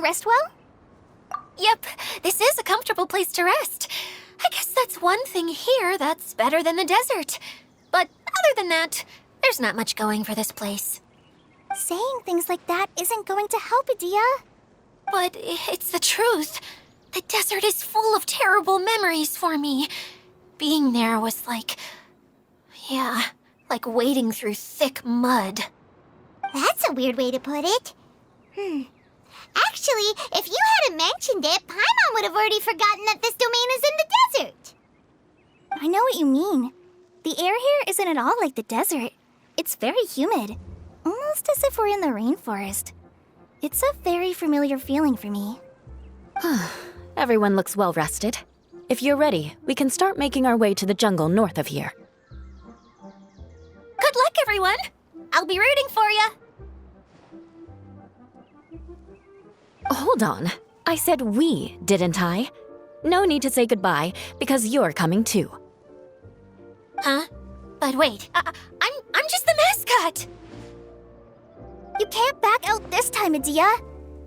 rest well? Yep, this is a comfortable place to rest. I guess that's one thing here that's better than the desert. But other than that, there's not much going for this place. Saying things like that isn't going to help, Adia. But it's the truth. The desert is full of terrible memories for me. Being there was like... yeah, like wading through thick mud. That's a weird way to put it. Actually, if you hadn't mentioned it, Paimon would have already forgotten that this domain is in the desert. I know what you mean. The air here isn't at all like the desert. It's very humid, almost as if we're in the rainforest. It's a very familiar feeling for me. Everyone looks well rested. If you're ready, we can start making our way to the jungle north of here. Good luck, everyone! I'll be rooting for you! Hold on. I said we, didn't I? No need to say goodbye, because you're coming too. Huh? But wait, I'm just the mascot! You can't back out this time, Adia.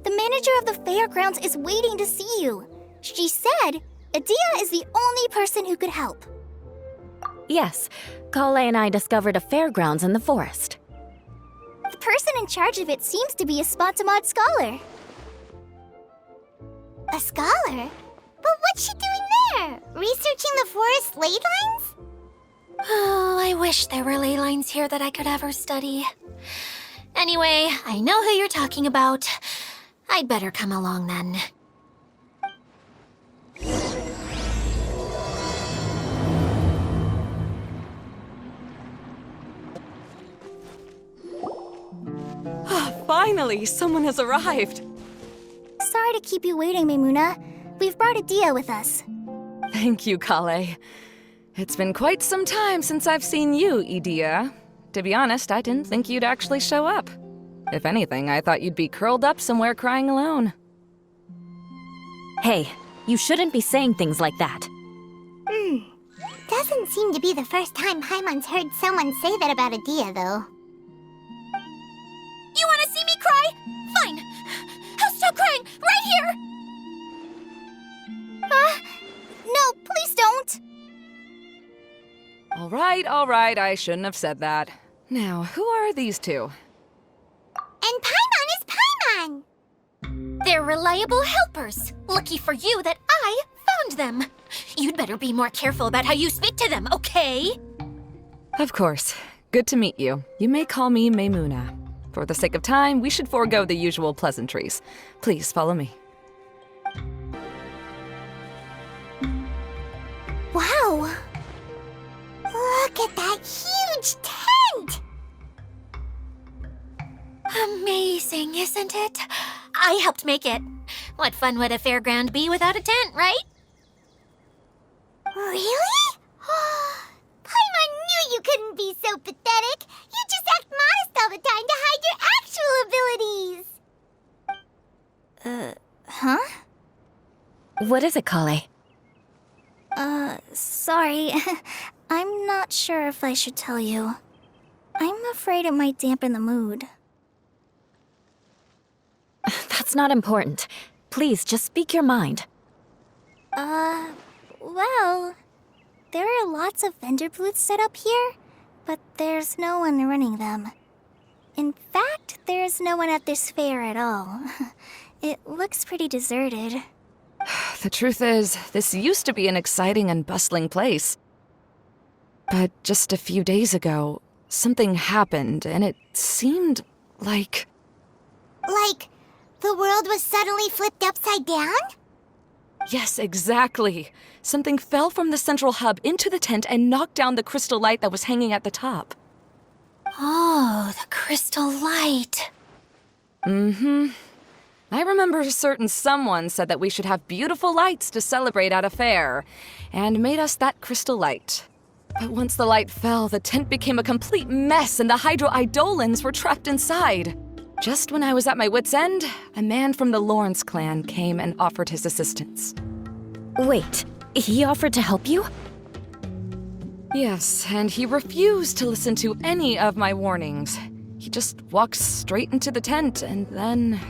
The manager of the fairgrounds is waiting to see you. She said Adia is the only person who could help. Yes, Kale and I discovered a fairgrounds in the forest. The person in charge of it seems to be a Spontamod scholar. A scholar? But what's she doing there? Researching the forest ley lines? Oh, I wish there were ley lines here that I could ever study. Anyway, I know who you're talking about. I'd better come along then. Finally, someone has arrived. Sorry to keep you waiting, Maimuna. We've brought Adia with us. Thank you, Kale. It's been quite some time since I've seen you, Idia. To be honest, I didn't think you'd actually show up. If anything, I thought you'd be curled up somewhere crying alone. Hey, you shouldn't be saying things like that. Doesn't seem to be the first time Paimon's heard someone say that about Adia, though. You want to see me cry? Fine! I'll stop crying right here! No, please don't! All right, I shouldn't have said that. Now, who are these two? And Paimon is Paimon! They're reliable helpers. Lucky for you that I found them. You'd better be more careful about how you speak to them, okay? Of course. Good to meet you. You may call me Maimuna. For the sake of time, we should forego the usual pleasantries. Please follow me. Wow! Look at that huge tent! Amazing, isn't it? I helped make it. What fun would a fairground be without a tent, right? Really? Paimon knew you couldn't be so pathetic. You just act modest all the time to hide your actual abilities. Huh? What is it, Kale? Sorry. I'm not sure if I should tell you. I'm afraid it might dampen the mood. That's not important. Please, just speak your mind. Well, there are lots of vendor booths set up here, but there's no one running them. In fact, there's no one at this fair at all. It looks pretty deserted. The truth is, this used to be an exciting and bustling place. But just a few days ago, something happened, and it seemed like... Like, the world was suddenly flipped upside down? Yes, exactly. Something fell from the central hub into the tent and knocked down the crystal light that was hanging at the top. Oh, the crystal light. Mm-hmm. I remember a certain someone said that we should have beautiful lights to celebrate at a fair, and made us that crystal light. But once the light fell, the tent became a complete mess and the Hydro Eidolons were trapped inside. Just when I was at my wit's end, a man from the Lawrence clan came and offered his assistance. Wait, he offered to help you? Yes, and he refused to listen to any of my warnings. He just walked straight into the tent and then...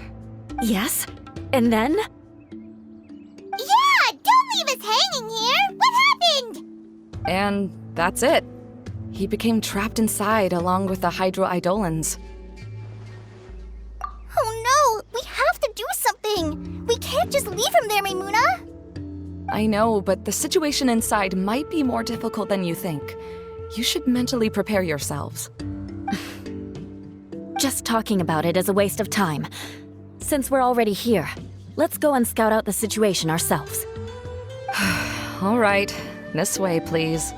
Yes? And then? Yeah, don't leave us hanging here! What happened? And that's it. He became trapped inside along with the Hydro-Eidolons. Oh no! We have to do something! We can't just leave him there, Maimuna! I know, but the situation inside might be more difficult than you think. You should mentally prepare yourselves. Just talking about it is a waste of time. Since we're already here, let's go and scout out the situation ourselves. All right, this way, please.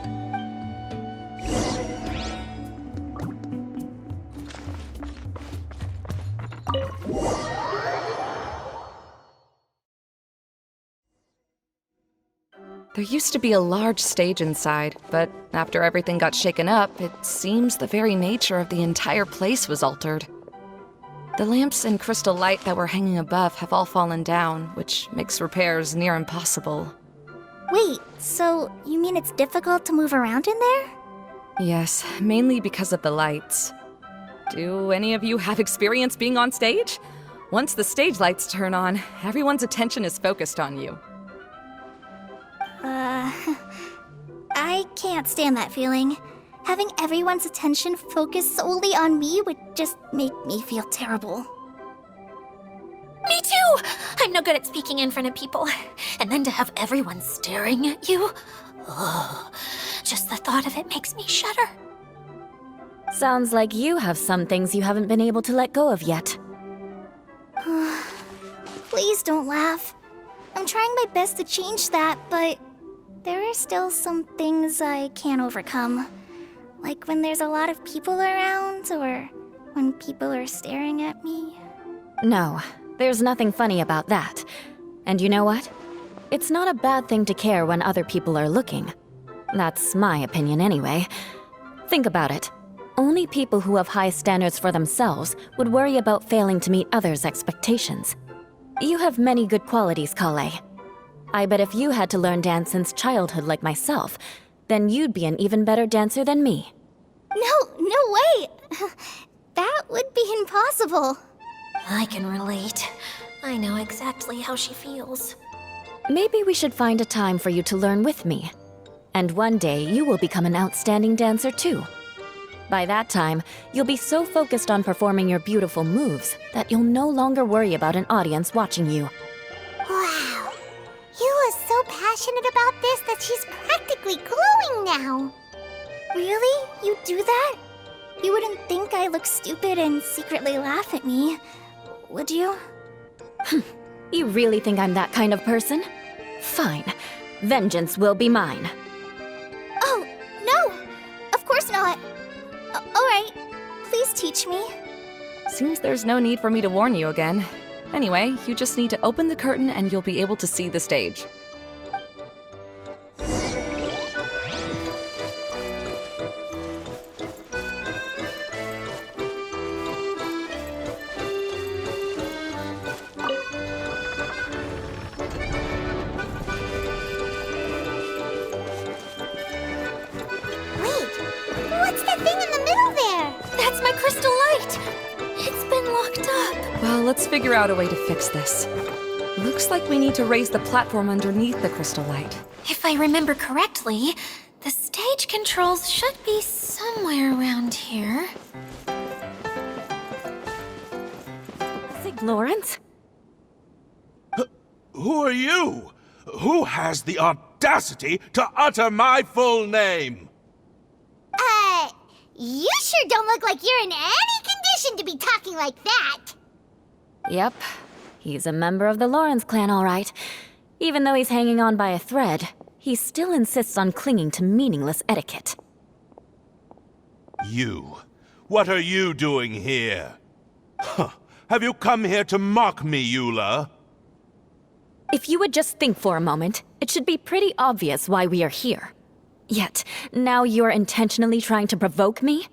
There used to be a large stage inside, but after everything got shaken up, it seems the very nature of the entire place was altered. The lamps and crystal light that were hanging above have all fallen down, which makes repairs near impossible. Wait, so you mean it's difficult to move around in there? Yes, mainly because of the lights. Do any of you have experience being on stage? Once the stage lights turn on, everyone's attention is focused on you. I can't stand that feeling. Having everyone's attention focused solely on me would just make me feel terrible. Me too! I'm no good at speaking in front of people. And then to have everyone staring at you. Ugh. Just the thought of it makes me shudder. Sounds like you have some things you haven't been able to let go of yet. Please don't laugh. I'm trying my best to change that, but there are still some things I can't overcome. Like when there's a lot of people around, or when people are staring at me. No, there's nothing funny about that. And you know what? It's not a bad thing to care when other people are looking. That's my opinion anyway. Think about it. Only people who have high standards for themselves would worry about failing to meet others' expectations. You have many good qualities, Kale. I bet if you had to learn dance since childhood like myself, then you'd be an even better dancer than me. No way! That would be impossible. I can relate. I know exactly how she feels. Maybe we should find a time for you to learn with me. And one day you will become an outstanding dancer too. By that time, you'll be so focused on performing your beautiful moves that you'll no longer worry about an audience watching you. Wow. Yula's so passionate about this that she's practically glowing now. Really? You do that? You wouldn't think I look stupid and secretly laugh at me, would you? You really think I'm that kind of person? Fine. Vengeance will be mine. Oh, no! Of course not. Alright, please teach me. Seems there's no need for me to warn you again. Anyway, you just need to open the curtain and you'll be able to see the stage. What's that thing in the middle there? That's my crystal light! It's been locked up. Well, let's figure out a way to fix this. Looks like we need to raise the platform underneath the crystal light. If I remember correctly, the stage controls should be somewhere around here. Sig Lawrence? Who are you? Who has the audacity to utter my full name? You sure don't look like you're in any condition to be talking like that. Yep. He's a member of the Lawrence clan, all right. Even though he's hanging on by a thread, he still insists on clinging to meaningless etiquette. You. What are you doing here? Huh. Have you come here to mock me, Eula? If you would just think for a moment, it should be pretty obvious why we are here. Yet, now you're intentionally trying to provoke me?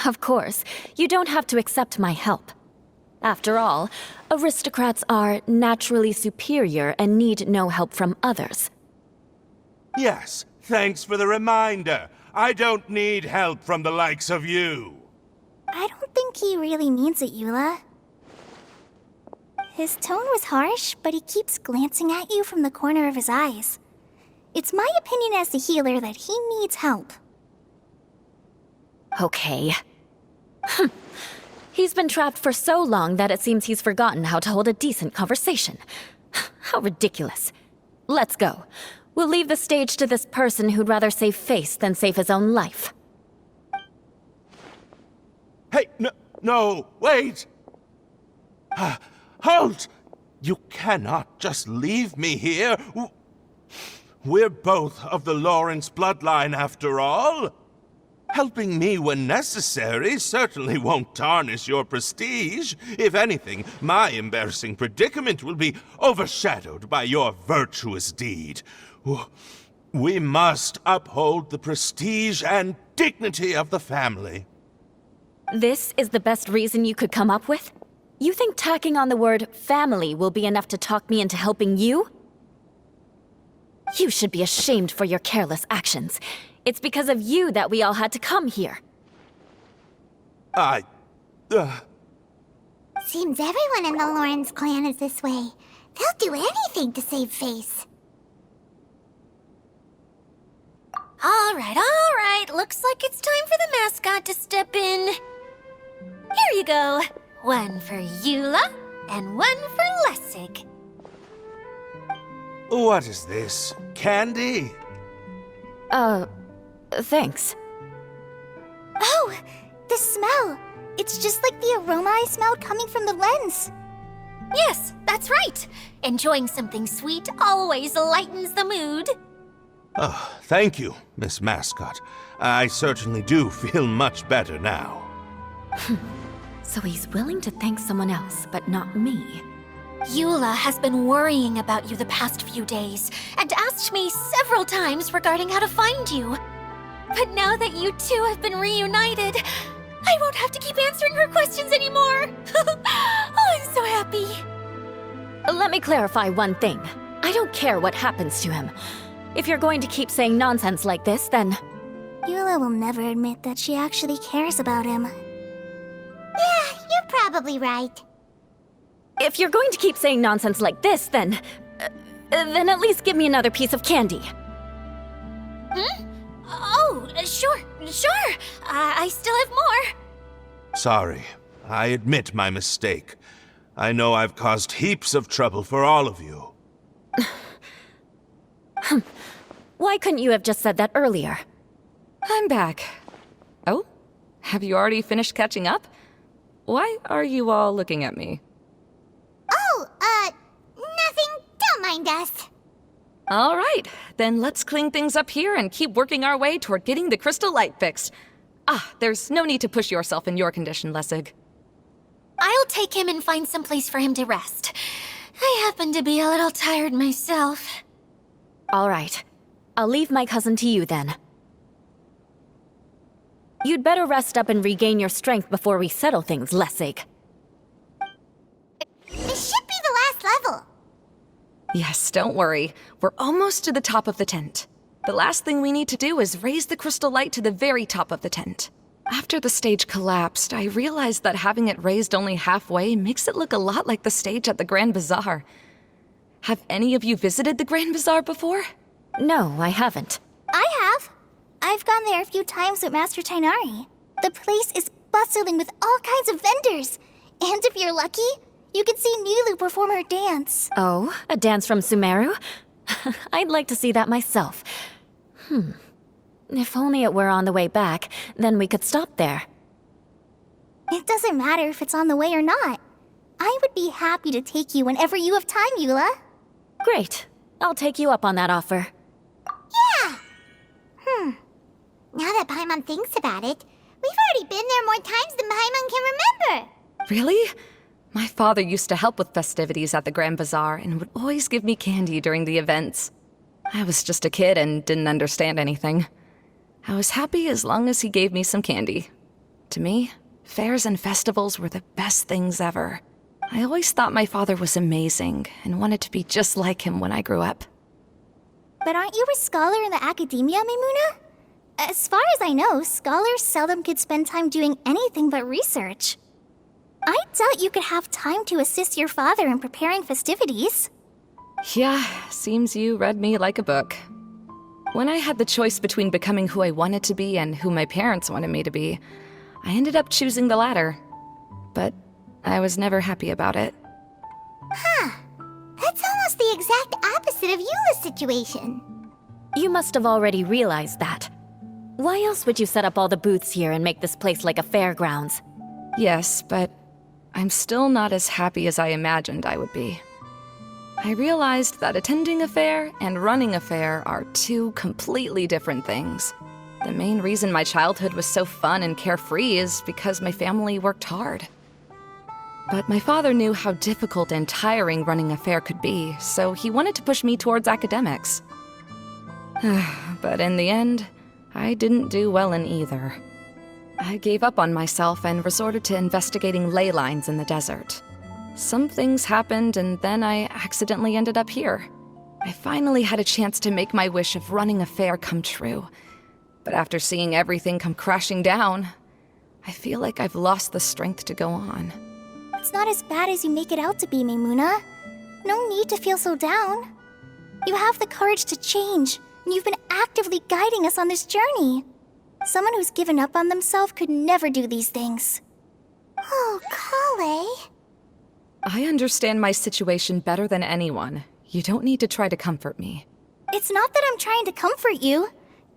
Of course, you don't have to accept my help. After all, aristocrats are naturally superior and need no help from others. Yes, thanks for the reminder. I don't need help from the likes of you. I don't think he really means it, Eula. His tone was harsh, but he keeps glancing at you from the corner of his eyes. It's my opinion as the healer that he needs help. Okay. He's been trapped for so long that it seems he's forgotten how to hold a decent conversation. How ridiculous. Let's go. We'll leave the stage to this person who'd rather save face than save his own life. Hey, no, wait! Halt! You cannot just leave me here. We're both of the Lawrence bloodline, after all. Helping me when necessary certainly won't tarnish your prestige. If anything, my embarrassing predicament will be overshadowed by your virtuous deed. We must uphold the prestige and dignity of the family. This is the best reason you could come up with? You think tacking on the word family will be enough to talk me into helping you? You should be ashamed for your careless actions. It's because of you that we all had to come here. Seems everyone in the Lawrence clan is this way. They'll do anything to save face. All right. Looks like it's time for the mascot to step in. Here you go. One for Eula, and one for Lessig. What is this? Candy? Thanks. Oh, the smell! It's just like the aroma I smelled coming from the lens. Yes, that's right. Enjoying something sweet always lightens the mood. Oh, thank you, Miss Mascot. I certainly do feel much better now. So he's willing to thank someone else, but not me. Eula has been worrying about you the past few days and asked me several times regarding how to find you. But now that you two have been reunited, I won't have to keep answering her questions anymore. Oh, I'm so happy. Let me clarify one thing. I don't care what happens to him. If you're going to keep saying nonsense like this, then... Eula will never admit that she actually cares about him. Yeah, you're probably right. If you're going to keep saying nonsense like this, then at least give me another piece of candy. Oh, sure. I still have more. Sorry. I admit my mistake. I know I've caused heaps of trouble for all of you. Why couldn't you have just said that earlier? I'm back. Oh? Have you already finished catching up? Why are you all looking at me? Oh, nothing. Don't mind us. All right, then let's clean things up here and keep working our way toward getting the crystal light fixed. There's no need to push yourself in your condition, Lessig. I'll take him and find some place for him to rest. I happen to be a little tired myself. All right. I'll leave my cousin to you then. You'd better rest up and regain your strength before we settle things, Lessig. This should be the last level. Yes, don't worry. We're almost to the top of the tent. The last thing we need to do is raise the crystal light to the very top of the tent. After the stage collapsed, I realized that having it raised only halfway makes it look a lot like the stage at the Grand Bazaar. Have any of you visited the Grand Bazaar before? No, I haven't. I have. I've gone there a few times with Master Tainari. The place is bustling with all kinds of vendors. And if you're lucky, you can see Nulu perform her dance. Oh, a dance from Sumeru? I'd like to see that myself. If only it were on the way back, then we could stop there. It doesn't matter if it's on the way or not. I would be happy to take you whenever you have time, Eula. Great. I'll take you up on that offer. Yeah! Now that Paimon thinks about it, we've already been there more times than Paimon can remember. Really? My father used to help with festivities at the Grand Bazaar and would always give me candy during the events. I was just a kid and didn't understand anything. I was happy as long as he gave me some candy. To me, fairs and festivals were the best things ever. I always thought my father was amazing and wanted to be just like him when I grew up. But aren't you a scholar in the academia, Maimuna? As far as I know, scholars seldom could spend time doing anything but research. I doubt you could have time to assist your father in preparing festivities. Yeah, seems you read me like a book. When I had the choice between becoming who I wanted to be and who my parents wanted me to be, I ended up choosing the latter. But I was never happy about it. That's almost the exact opposite of Eula's situation. You must have already realized that. Why else would you set up all the booths here and make this place like a fairgrounds? Yes, but I'm still not as happy as I imagined I would be. I realized that attending a fair and running a fair are two completely different things. The main reason my childhood was so fun and carefree is because my family worked hard. But my father knew how difficult and tiring running a fair could be, so he wanted to push me towards academics. But in the end, I didn't do well in either. I gave up on myself and resorted to investigating ley lines in the desert. Some things happened, and then I accidentally ended up here. I finally had a chance to make my wish of running a fair come true. But after seeing everything come crashing down, I feel like I've lost the strength to go on. It's not as bad as you make it out to be, Maimuna. No need to feel so down. You have the courage to change, and you've been actively guiding us on this journey. Someone who's given up on themselves could never do these things. Oh, Kale. I understand my situation better than anyone. You don't need to try to comfort me. It's not that I'm trying to comfort you.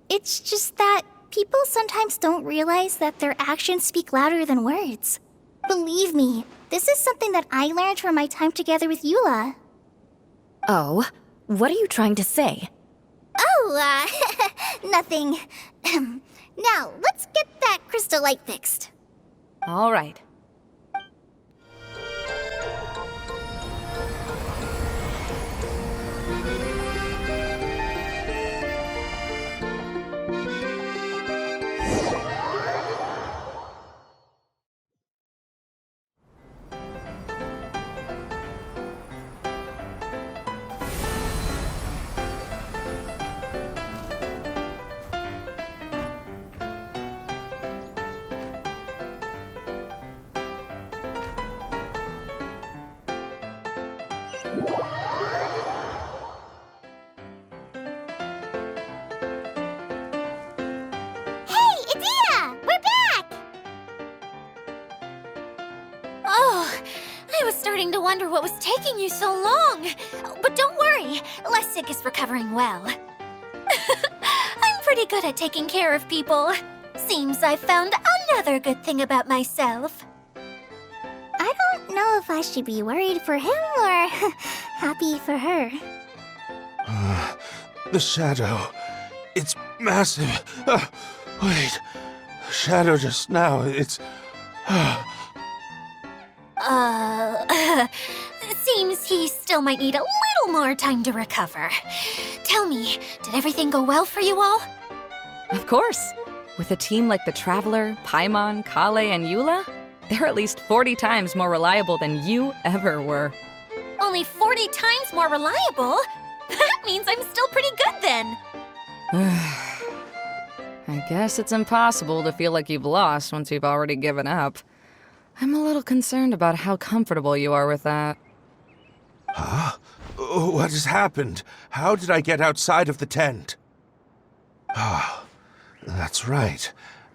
It's just that people sometimes don't realize that their actions speak louder than words. Believe me, this is something that I learned from my time together with Eula. Oh, what are you trying to say? Oh, nothing. Now, let's get that crystal light fixed. All right. Starting to wonder what was taking you so long. But don't worry, Lessig is recovering well. I'm pretty good at taking care of people. Seems I've found another good thing about myself. I don't know if I should be worried for him or happy for her. The shadow. It's massive. Wait. Shadow just now. It's... Seems he still might need a little more time to recover. Tell me, did everything go well for you all? Of course. With a team like the Traveler, Paimon, Kale, and Eula, they're at least 40 times more reliable than you ever were. Only 40 times more reliable? That means I'm still pretty good then. I guess it's impossible to feel like you've lost once you've already given up. I'm a little concerned about how comfortable you are with that. Huh? What has happened? How did I get outside of the tent? Ah, that's right.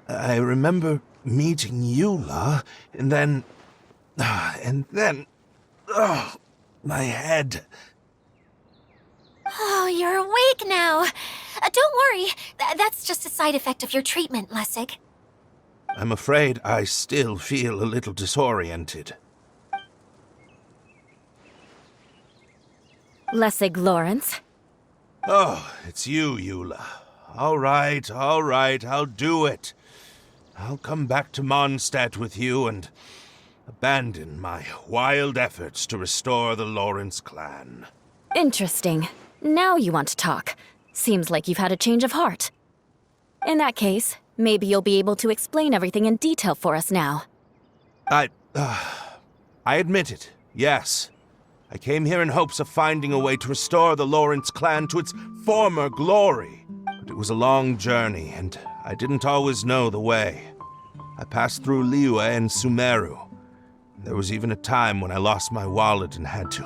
I remember meeting Eula, and then... my head. Oh, you're awake now. Don't worry, that's just a side effect of your treatment, Lessig. I'm afraid I still feel a little disoriented. Lessig Lawrence? Oh, it's you, Eula. All right, I'll do it. I'll come back to Mondstadt with you and abandon my wild efforts to restore the Lawrence clan. Interesting. Now you want to talk. Seems like you've had a change of heart. In that case, maybe you'll be able to explain everything in detail for us now. I admit it, yes. I came here in hopes of finding a way to restore the Lawrence clan to its former glory. But it was a long journey, and I didn't always know the way. I passed through Liyue and Sumeru. There was even a time when I lost my wallet and had to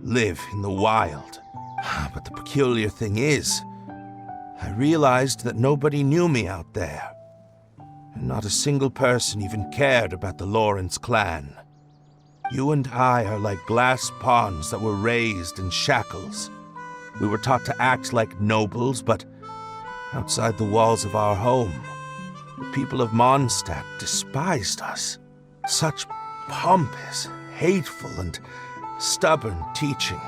live in the wild. But the peculiar thing is, I realized that nobody knew me out there. And not a single person even cared about the Lawrence clan. You and I are like glass pawns that were raised in shackles. We were taught to act like nobles, but outside the walls of our home, the people of Mondstadt despised us. Such pompous, hateful, and stubborn teaching.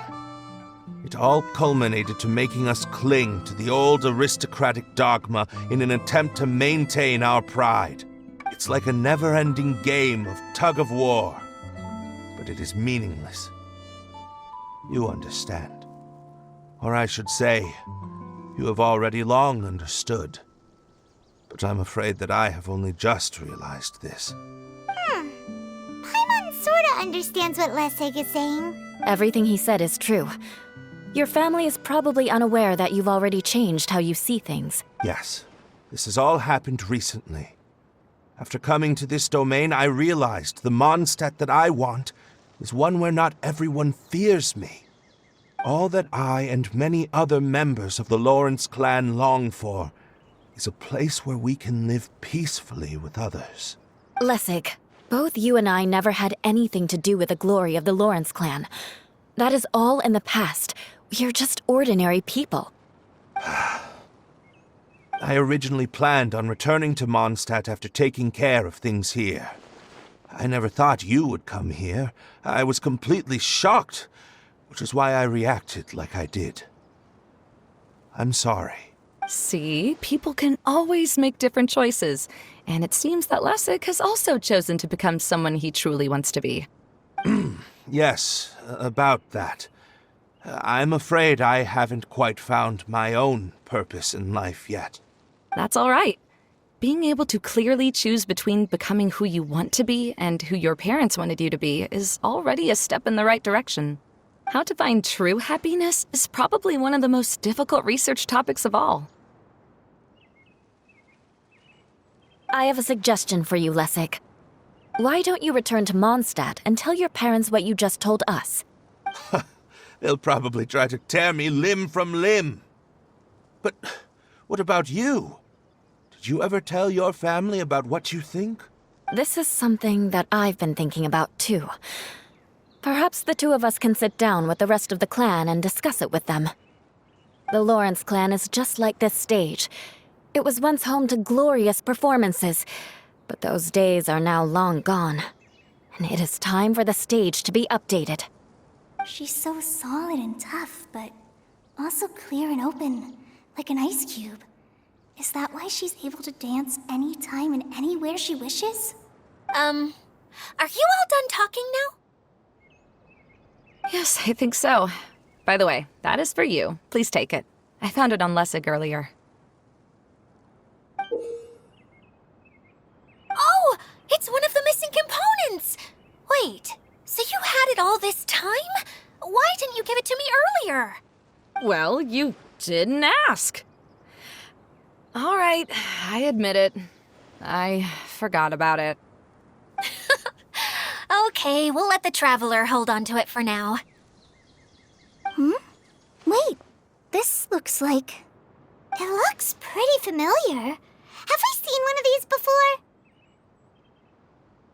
It all culminated to making us cling to the old aristocratic dogma in an attempt to maintain our pride. It's like a never-ending game of tug-of-war, but it is meaningless. You understand. Or I should say, you have already long understood. But I'm afraid that I have only just realized this. Paimon sorta understands what Lessig is saying. Everything he said is true. Your family is probably unaware that you've already changed how you see things. Yes, this has all happened recently. After coming to this domain, I realized the Mondstadt that I want is one where not everyone fears me. All that I and many other members of the Lawrence clan long for is a place where we can live peacefully with others. Lessig, both you and I never had anything to do with the glory of the Lawrence clan. That is all in the past. We are just ordinary people. I originally planned on returning to Mondstadt after taking care of things here. I never thought you would come here. I was completely shocked, which is why I reacted like I did. I'm sorry. See, people can always make different choices, and it seems that Lessig has also chosen to become someone he truly wants to be. Yes, about that. I'm afraid I haven't quite found my own purpose in life yet. That's all right. Being able to clearly choose between becoming who you want to be and who your parents wanted you to be is already a step in the right direction. How to find true happiness is probably one of the most difficult research topics of all. I have a suggestion for you, Lessig. Why don't you return to Mondstadt and tell your parents what you just told us? They'll probably try to tear me limb from limb. But what about you? Did you ever tell your family about what you think? This is something that I've been thinking about, too. Perhaps the two of us can sit down with the rest of the clan and discuss it with them. The Lawrence clan is just like this stage. It was once home to glorious performances, but those days are now long gone. And it is time for the stage to be updated. She's so solid and tough, but also clear and open, like an ice cube. Is that why she's able to dance anytime and anywhere she wishes? Are you all done talking now? Yes, I think so. By the way, that is for you. Please take it. I found it on Lessig earlier. Oh, it's one of the missing components! Wait, so you had it all this time? Why didn't you give it to me earlier? Well, you didn't ask. All right, I admit it. I forgot about it. Okay, we'll let the Traveler hold on to it for now. Wait, this looks like... It looks pretty familiar. Have we seen one of these before?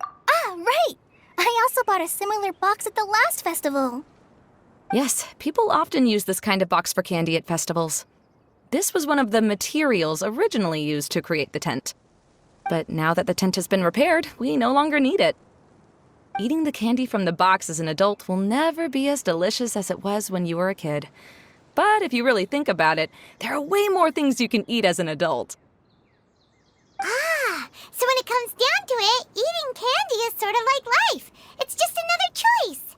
Ah, right! I also bought a similar box at the last festival. Yes, people often use this kind of box for candy at festivals. This was one of the materials originally used to create the tent. But now that the tent has been repaired, we no longer need it. Eating the candy from the box as an adult will never be as delicious as it was when you were a kid. But if you really think about it, there are way more things you can eat as an adult. Ah, so when it comes down to it, eating candy is sort of like life. It's just another choice.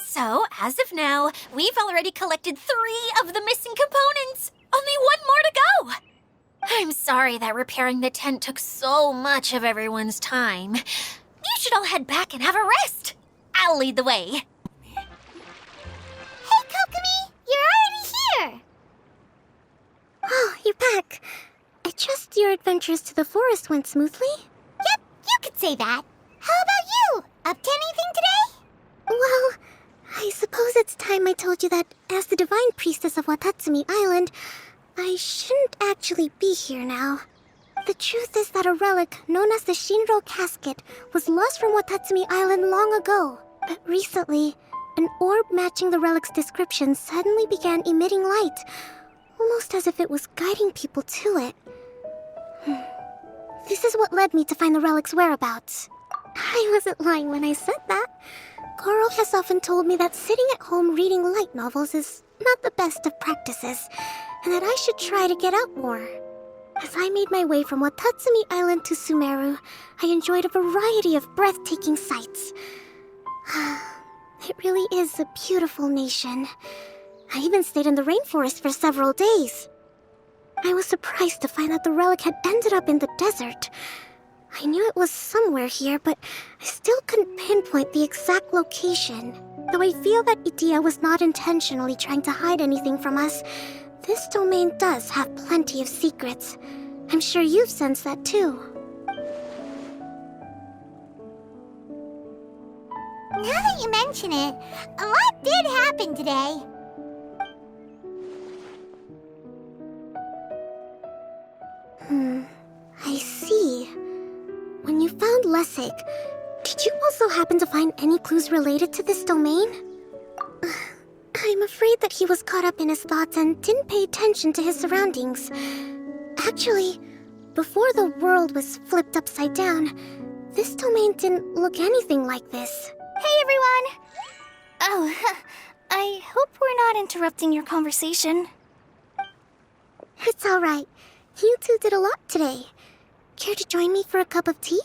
So, as of now, we've already collected 3 of the missing components. Only 1 more to go. I'm sorry that repairing the tent took so much of everyone's time. You should all head back and have a rest. I'll lead the way. Hey, Kokomi, you're already here. Oh, you're back. I trust your adventures to the forest went smoothly? Yep, you could say that. How about you? Up to anything today? Well, I suppose it's time I told you that as the Divine Priestess of Watatsumi Island, I shouldn't actually be here now. The truth is that a relic known as the Shinro Casket was lost from Watatsumi Island long ago. But recently, an orb matching the relic's description suddenly began emitting light, almost as if it was guiding people to it. This is what led me to find the relic's whereabouts. I wasn't lying when I said that. Goro has often told me that sitting at home reading light novels is not the best of practices, and that I should try to get out more. As I made my way from Watatsumi Island to Sumeru, I enjoyed a variety of breathtaking sights. It really is a beautiful nation. I even stayed in the rainforest for several days. I was surprised to find that the relic had ended up in the desert. I knew it was somewhere here, but I still couldn't pinpoint the exact location. Though I feel that Idia was not intentionally trying to hide anything from us, this domain does have plenty of secrets. I'm sure you've sensed that too. Now that you mention it, a lot did happen today. I see. When you found Lessig, did you also happen to find any clues related to this domain? I'm afraid that he was caught up in his thoughts and didn't pay attention to his surroundings. Actually, before the world was flipped upside down, this domain didn't look anything like this. Hey everyone! Oh, I hope we're not interrupting your conversation. It's alright. You two did a lot today. Care to join me for a cup of tea?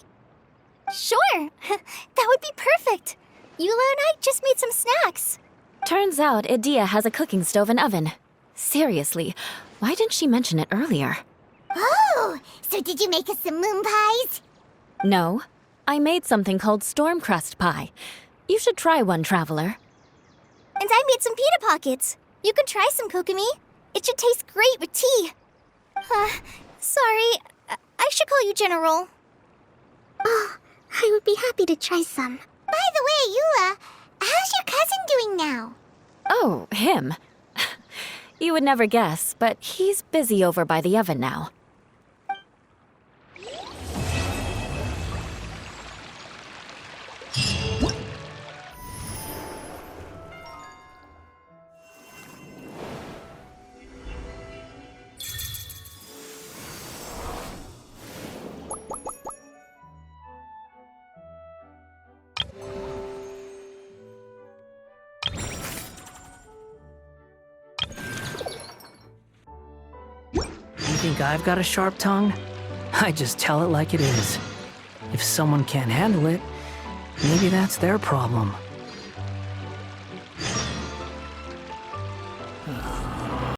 Sure! That would be perfect! Eula and I just made some snacks. Turns out Idia has a cooking stove and oven. Seriously, why didn't she mention it earlier? Oh! So did you make us some moon pies? No, I made something called storm crust pie. You should try one, Traveler. And I made some pita pockets. You can try some, Kokomi. It should taste great with tea. Sorry, I should call you General. Oh, I would be happy to try some. By the way, Eula, how's your cousin doing now? Oh, him. You would never guess, but he's busy over by the oven now. You think I've got a sharp tongue? I just tell it like it is. If someone can't handle it, maybe that's their problem.